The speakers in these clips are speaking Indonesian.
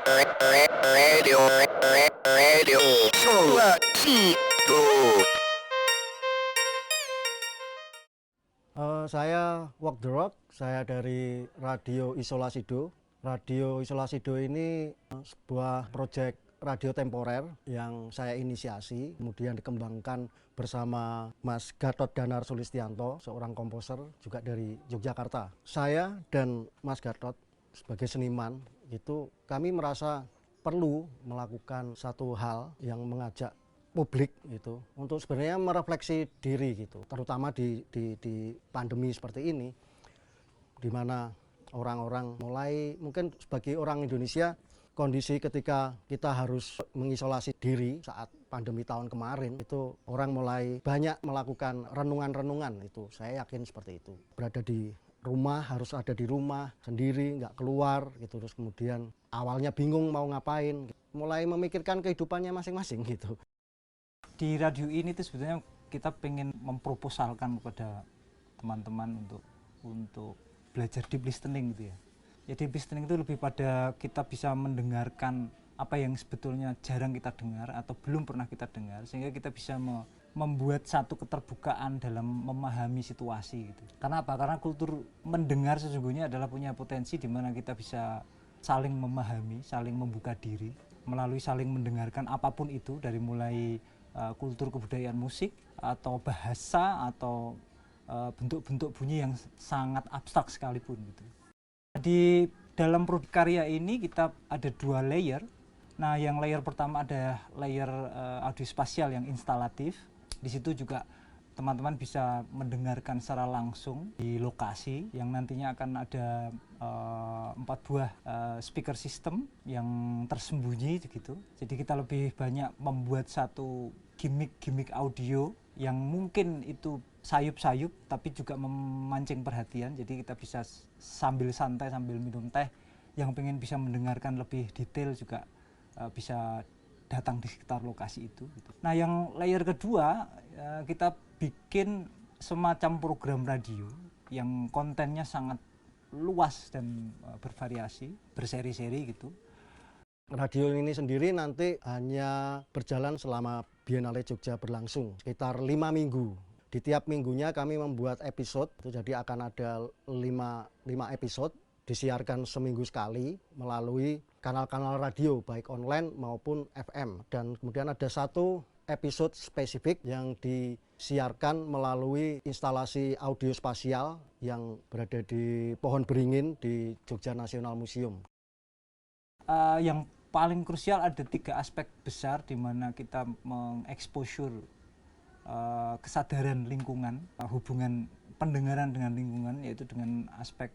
Radio, radio, Sulawesido. Saya Walk the Rock, saya dari Radio Isolasido. Radio Isolasido ini sebuah proyek radio temporer yang saya inisiasi, kemudian dikembangkan bersama Mas Gatot Danar Sulistianto, seorang komposer juga dari Yogyakarta. Saya dan Mas Gatot sebagai seniman itu kami merasa perlu melakukan satu hal yang mengajak publik itu untuk sebenarnya merefleksi diri gitu, terutama di pandemi seperti ini, di mana orang-orang mulai, mungkin sebagai orang Indonesia, kondisi ketika kita harus mengisolasi diri saat pandemi tahun kemarin itu orang mulai banyak melakukan renungan-renungan. Itu saya yakin seperti itu, berada di rumah, harus ada di rumah sendiri, nggak keluar gitu. Terus kemudian awalnya bingung mau ngapain, mulai memikirkan kehidupannya masing-masing gitu. Di radio ini tuh sebetulnya kita pengen memproposalkan kepada teman-teman untuk belajar deep listening gitu ya. Ya deep listening itu lebih pada kita bisa mendengarkan apa yang sebetulnya jarang kita dengar atau belum pernah kita dengar, sehingga kita bisa membuat satu keterbukaan dalam memahami situasi gitu. Karena apa? Karena kultur mendengar sesungguhnya adalah punya potensi di mana kita bisa saling memahami, saling membuka diri melalui saling mendengarkan apapun itu, dari mulai kultur kebudayaan musik atau bahasa atau bentuk-bentuk bunyi yang sangat abstrak sekalipun gitu. Di dalam produk karya ini kita ada dua layer. Nah, yang layer pertama ada layer audio spasial yang instalatif. Di situ juga teman-teman bisa mendengarkan secara langsung di lokasi yang nantinya akan ada 4 buah speaker system yang tersembunyi gitu. Jadi kita lebih banyak membuat satu gimmick audio yang mungkin itu sayup-sayup tapi juga memancing perhatian. Jadi kita bisa sambil santai sambil minum teh, yang pengen bisa mendengarkan lebih detail juga bisa datang di sekitar lokasi itu gitu. Nah, yang layer kedua kita bikin semacam program radio yang kontennya sangat luas dan bervariasi, berseri-seri gitu. Radio ini sendiri nanti hanya berjalan selama Biennale Jogja berlangsung sekitar 5 minggu. Di tiap minggunya kami membuat episode, jadi akan ada 5 episode disiarkan seminggu sekali melalui kanal-kanal radio baik online maupun FM. Dan kemudian ada satu episode spesifik yang disiarkan melalui instalasi audio spasial yang berada di Pohon Beringin di Jogja National Museum. Yang paling krusial ada 3 aspek besar di mana kita mengeksposur kesadaran lingkungan, hubungan pendengaran dengan lingkungan, yaitu dengan aspek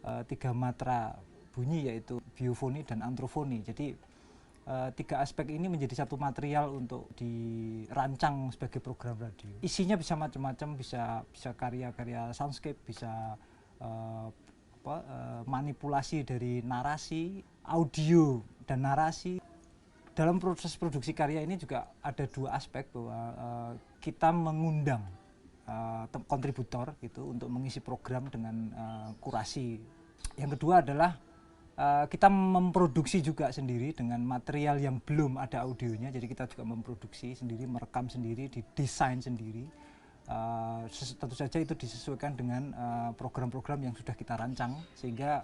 3 matra bunyi, yaitu biofoni dan antrofoni. Jadi 3 aspek ini menjadi satu material untuk dirancang sebagai program radio. Isinya bisa macam-macam, bisa karya-karya soundscape, bisa manipulasi dari narasi, audio dan narasi. Dalam proses produksi karya ini juga ada 2 aspek, bahwa kita mengundang kontributor gitu untuk mengisi program dengan kurasi. Yang kedua adalah kita memproduksi juga sendiri dengan material yang belum ada audionya. Jadi kita juga memproduksi sendiri, merekam sendiri, didesain sendiri. Tentu saja itu disesuaikan dengan program-program yang sudah kita rancang, sehingga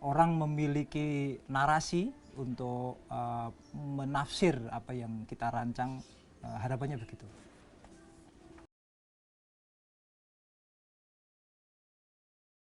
orang memiliki narasi untuk menafsir apa yang kita rancang. Harapannya begitu.